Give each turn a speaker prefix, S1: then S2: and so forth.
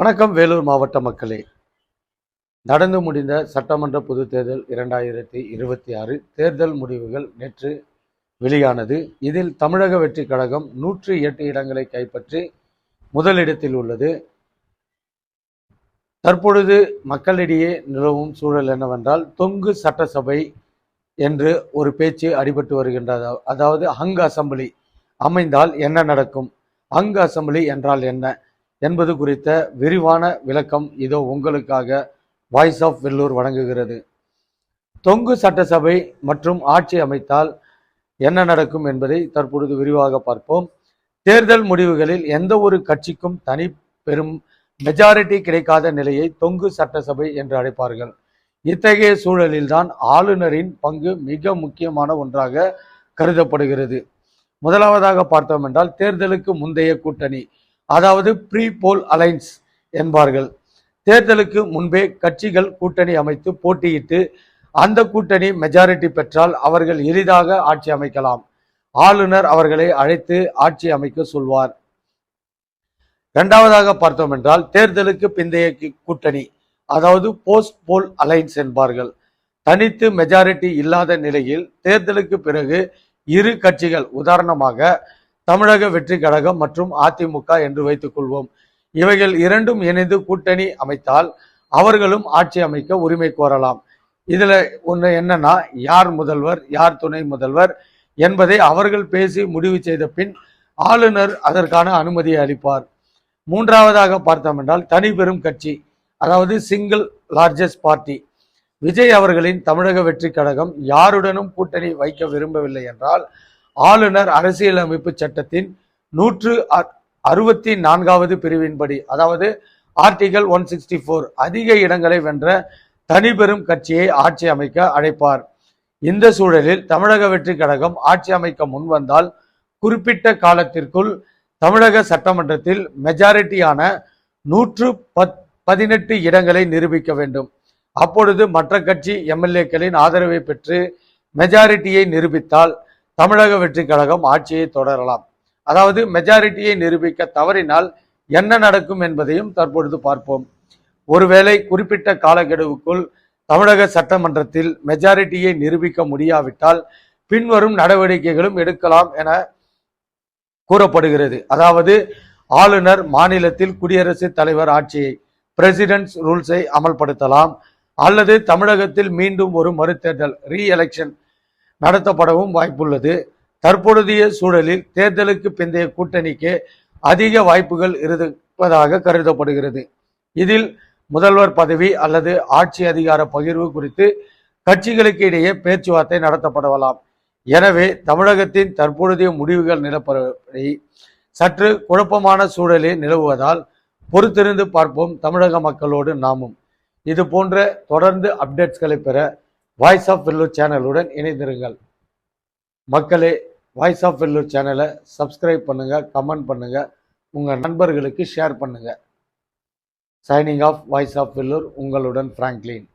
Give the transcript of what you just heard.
S1: வணக்கம். வேலூர் மாவட்ட மக்களே, நடந்து முடிந்த சட்டமன்ற பொதுத் தேர்தல் 2026 தேர்தல் முடிவுகள் நேற்று வெளியானது. இதில் தமிழக வெற்றி கழகம் 108 இடங்களை கைப்பற்றி முதலிடத்தில் உள்ளது. தற்பொழுது மக்களிடையே நிலவும் சூழல் என்னவென்றால், தொங்கு சட்டசபை என்று ஒரு பேச்சு அடிபட்டு வருகின்றது. அதாவது ஹங் அசம்பிளி அமைந்தால் என்ன நடக்கும், ஹங் அசம்பிளி என்றால் என்ன என்பது குறித்த விரிவான விளக்கம் இதோ உங்களுக்காக வாய்ஸ் ஆஃப் வெல்லூர் வழங்குகிறது. தொங்கு சட்டசபை மற்றும் ஆட்சி அமைத்தால் என்ன நடக்கும் என்பதை தற்பொழுது விரிவாக பார்ப்போம். தேர்தல் முடிவுகளில் எந்த ஒரு கட்சிக்கும் தனி பெரும் மெஜாரிட்டி கிடைக்காத நிலையை தொங்கு சட்டசபை என்று அழைப்பார்கள். இத்தகைய சூழலில்தான் ஆளுநரின் பங்கு மிக முக்கியமான ஒன்றாக கருதப்படுகிறது. முதலாவதாக பார்த்தோம் என்றால், தேர்தலுக்கு முந்தைய கூட்டணி, அதாவது ப்ரீ போல் அலைன்ஸ் என்பார்கள். தேர்தலுக்கு முன்பே கட்சிகள் கூட்டணி அமைத்து போட்டியிட்டு அந்த கூட்டணி மெஜாரிட்டி பெற்றால் அவர்கள் எளிதாக ஆட்சி அமைக்கலாம். ஆளுநர் அவர்களை அழைத்து ஆட்சி அமைக்க சொல்வார். இரண்டாவதாக பார்த்தோம் என்றால், தேர்தலுக்கு பிந்தைய கூட்டணி, அதாவது போஸ்ட் போல் அலைன்ஸ் என்பார்கள். தனித்து மெஜாரிட்டி இல்லாத நிலையில் தேர்தலுக்கு பிறகு இரு கட்சிகள், உதாரணமாக தமிழக வெற்றி கழகம் மற்றும் அதிமுக என்று வைத்துக் கொள்வோம், இவைகள் இரண்டும் இணைந்து கூட்டணி அமைத்தால் அவர்களும் ஆட்சி அமைக்க உரிமை கோரலாம். இதுல ஒன்று என்னன்னா, யார் முதல்வர் யார் துணை முதல்வர் என்பதை அவர்கள் பேசி முடிவு செய்த பின் ஆளுநர் அதற்கான அனுமதியை அளிப்பார். மூன்றாவதாக பார்த்தோம் என்றால், தனி பெரும் கட்சி, அதாவது சிங்கிள் லார்ஜஸ்ட் பார்ட்டி. விஜய் அவர்களின் தமிழக வெற்றி கழகம் யாருடனும் கூட்டணி வைக்க விரும்பவில்லை என்றால், ஆளுநர் அரசியலமைப்பு சட்டத்தின் 164வது பிரிவின்படி, அதாவது ஆர்டிகல் 164, அதிக இடங்களை வென்ற தனி பெரும் கட்சியை ஆட்சி அமைக்க அழைப்பார். இந்த சூழலில் தமிழக வெற்றி கழகம் ஆட்சி அமைக்க முன்வந்தால் குறிப்பிட்ட காலத்திற்குள் தமிழக சட்டமன்றத்தில் மெஜாரிட்டியான 118 இடங்களை நிரூபிக்க வேண்டும். அப்பொழுது மற்ற கட்சி எம்எல்ஏக்களின் ஆதரவை பெற்று மெஜாரிட்டியை நிரூபித்தால் தமிழக வெற்றி கழகம் ஆட்சியை தொடரலாம். அதாவது மெஜாரிட்டியை நிரூபிக்க தவறினால் என்ன நடக்கும் என்பதையும் தற்பொழுது பார்ப்போம். ஒருவேளை குறிப்பிட்ட காலக்கெடுவுக்குள் தமிழக சட்டமன்றத்தில் மெஜாரிட்டியை நிரூபிக்க முடியாவிட்டால் பின்வரும் நடவடிக்கைகளும் எடுக்கலாம் என கூறப்படுகிறது. அதாவது, ஆளுநர் மாநிலத்தில் குடியரசுத் தலைவர் ஆட்சியை, பிரசிடென்ட்ஸ் ரூல்ஸை அமல்படுத்தலாம். அல்லது தமிழகத்தில் மீண்டும் ஒரு மறுதேர்தல், ரீ எலெக்ஷன் நடத்தப்படவும் வாய்ப்புள்ளது. தற்பொழுதைய சூழலில் தேர்தலுக்கு பிந்தைய கூட்டணிக்கு அதிக வாய்ப்புகள் இருப்பதாக கருதப்படுகிறது. இதில் முதல்வர் பதவி அல்லது ஆட்சி அதிகார பகிர்வு குறித்து கட்சிகளுக்கு இடையே பேச்சுவார்த்தை நடத்தப்படலாம். எனவே தமிழகத்தின் தற்பொழுதைய முடிவுகள் நிலப்படி சற்று குழப்பமான சூழலே நிலவுவதால் பொறுத்திருந்து பார்ப்போம் தமிழக மக்களோடு நாமும். இது போன்ற தொடர்ந்து அப்டேட்ஸ்களை பெற வாய்ஸ் ஆஃப் வெல்லூர் சேனலுடன் இணைந்திருங்கள். மக்களே, வாய்ஸ் ஆஃப் வெல்லூர் சேனலை சப்ஸ்கிரைப் பண்ணுங்க, கமெண்ட் பண்ணுங்க, உங்க நண்பர்களுக்கு ஷேர் பண்ணுங்க. Signing off, voice of Vellore, உங்களுடன் பிராங்க்லின்.